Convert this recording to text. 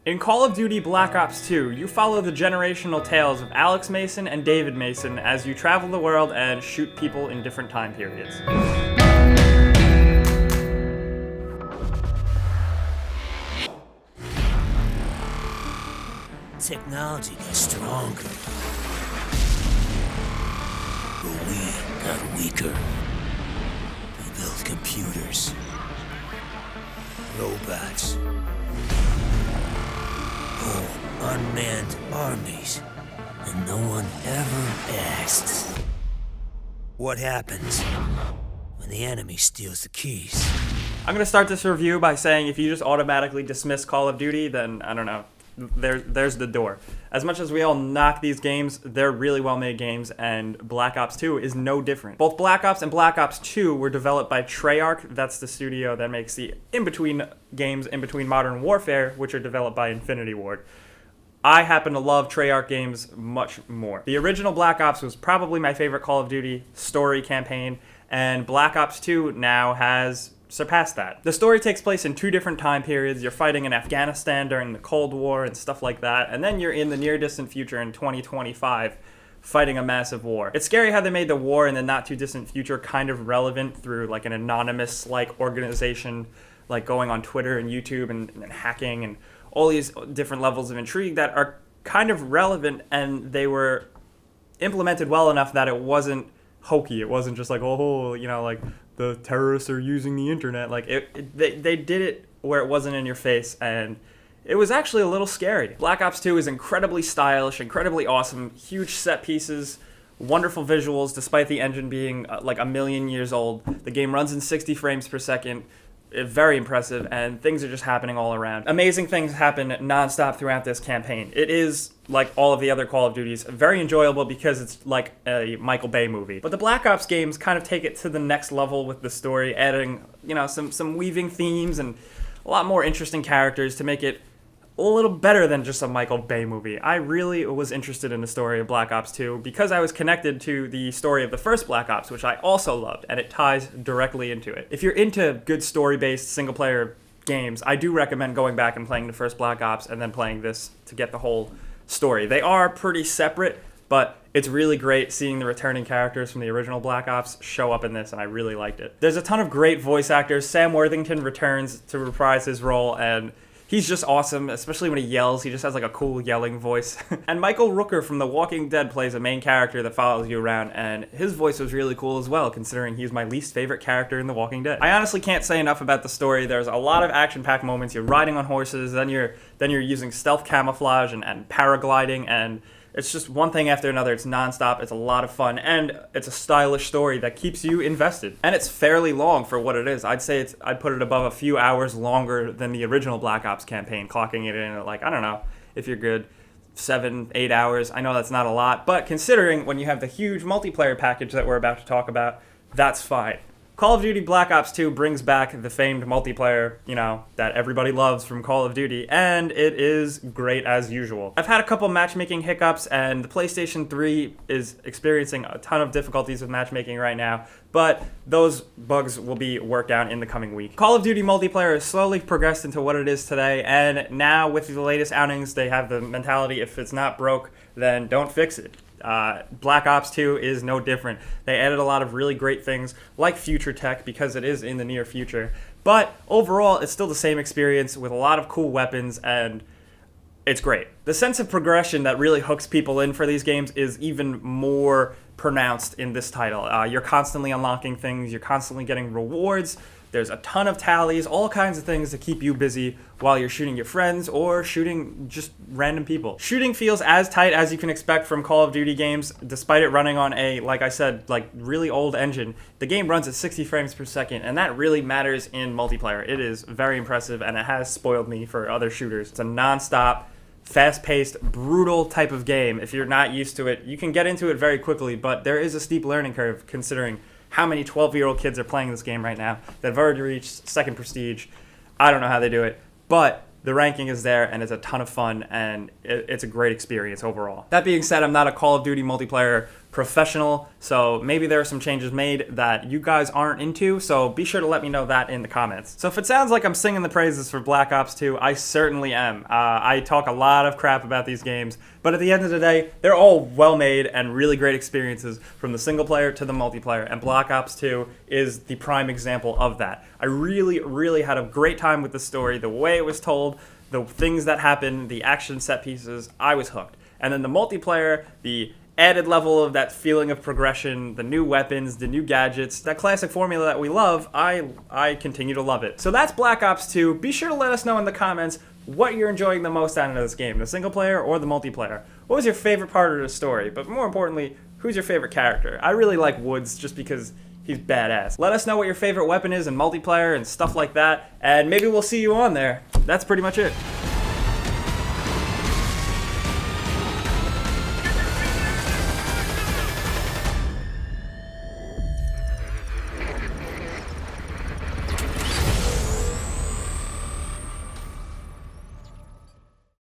In Call of Duty Black Ops 2, you follow the generational tales of Alex Mason and David Mason as you travel the world and shoot people in different time periods. Technology got stronger, but we got weaker. We built computers, robots, whole unmanned armies, and no one ever asked what happens when the enemy steals the keys. I'm going to start this review by saying if you just automatically dismiss Call of Duty, then I don't know. There's the door. As much as we all knock these games, they're really well-made games, and Black Ops 2 is no different. Both Black Ops and Black Ops 2 were developed by Treyarch. That's the studio that makes the in-between games, in between Modern Warfare, which are developed by Infinity Ward. I happen to love Treyarch games much more. The original Black Ops was probably my favorite Call of Duty story campaign, and Black Ops 2 now has surpassed that. The story takes place in two different time periods. You're fighting in Afghanistan during the Cold War and stuff like that, and then you're in the near-distant future in 2025 fighting a massive war. It's scary how they made the war in the not-too-distant future kind of relevant through like an anonymous organization like going on Twitter and YouTube and hacking and all these different levels of intrigue that are kind of relevant, and they were implemented well enough that it wasn't hokey. It wasn't just like, the terrorists are using the internet. They did it where it wasn't in your face, and it was actually a little scary. Black Ops 2 is incredibly stylish, incredibly awesome, huge set pieces, wonderful visuals, despite the engine being like a million years old. The game runs in 60 frames per second. Very impressive, and things are just happening all around. Amazing things happen nonstop throughout this campaign. It is, like all of the other Call of Duties, very enjoyable because it's like a Michael Bay movie. But the Black Ops games kind of take it to the next level with the story, adding, some weaving themes and a lot more interesting characters to make it a little better than just a Michael Bay movie. I really was interested in the story of Black Ops 2 because I was connected to the story of the first Black Ops, which I also loved, and it ties directly into it. If you're into good story-based single-player games, I do recommend going back and playing the first Black Ops and then playing this to get the whole story. They are pretty separate, but it's really great seeing the returning characters from the original Black Ops show up in this, and I really liked it. There's a ton of great voice actors. Sam Worthington returns to reprise his role, and he's just awesome, especially when he yells. He just has like a cool yelling voice. And Michael Rooker from The Walking Dead plays a main character that follows you around, and his voice was really cool as well, considering he's my least favorite character in The Walking Dead. I honestly can't say enough about the story. There's a lot of action-packed moments. You're riding on horses, then you're using stealth camouflage and paragliding, and it's just one thing after another. It's nonstop. It's a lot of fun, and it's a stylish story that keeps you invested. And it's fairly long for what it is. I'd put it above a few hours longer than the original Black Ops campaign, clocking it in at I don't know, if you're good, 7-8 hours. I know that's not a lot, but considering when you have the huge multiplayer package that we're about to talk about, that's fine. Call of Duty Black Ops 2 brings back the famed multiplayer, that everybody loves from Call of Duty, and it is great as usual. I've had a couple matchmaking hiccups, and the PlayStation 3 is experiencing a ton of difficulties with matchmaking right now, but those bugs will be worked out in the coming week. Call of Duty multiplayer has slowly progressed into what it is today, and now with the latest outings, they have the mentality, if it's not broke, then don't fix it. Black Ops 2 is no different. They added a lot of really great things like future tech because it is in the near future. But overall, it's still the same experience with a lot of cool weapons, and it's great. The sense of progression that really hooks people in for these games is even more pronounced in this title. You're constantly unlocking things. You're constantly getting rewards. There's a ton of tallies, all kinds of things to keep you busy while you're shooting your friends or shooting just random people. Shooting feels as tight as you can expect from Call of Duty games, despite it running on a, like I said, really old engine. The game runs at 60 frames per second, and that really matters in multiplayer. It is very impressive, and it has spoiled me for other shooters. It's a non-stop, fast-paced, brutal type of game. If you're not used to it, you can get into it very quickly, but there is a steep learning curve considering how many 12-year-old kids are playing this game right now that have already reached second prestige. I don't know how they do it, but the ranking is there, and it's a ton of fun, and it's a great experience overall. That being said, I'm not a Call of Duty multiplayer professional. So maybe there are some changes made that you guys aren't into, so be sure to let me know that in the comments. So if it sounds like I'm singing the praises for Black Ops 2, I certainly am. I talk a lot of crap about these games, but at the end of the day, they're all well made and really great experiences from the single player to the multiplayer, and Black Ops 2 is the prime example of that. I really had a great time with the story, the way it was told, the things that happened, the action set pieces. I was hooked. And then the multiplayer, the added level of that feeling of progression, the new weapons, the new gadgets, that classic formula that we love, I continue to love it. So that's Black Ops 2. Be sure to let us know in the comments what you're enjoying the most out of this game, the single player or the multiplayer. What was your favorite part of the story? But more importantly, who's your favorite character? I really like Woods just because he's badass. Let us know what your favorite weapon is in multiplayer and stuff like that, and maybe we'll see you on there. That's pretty much it.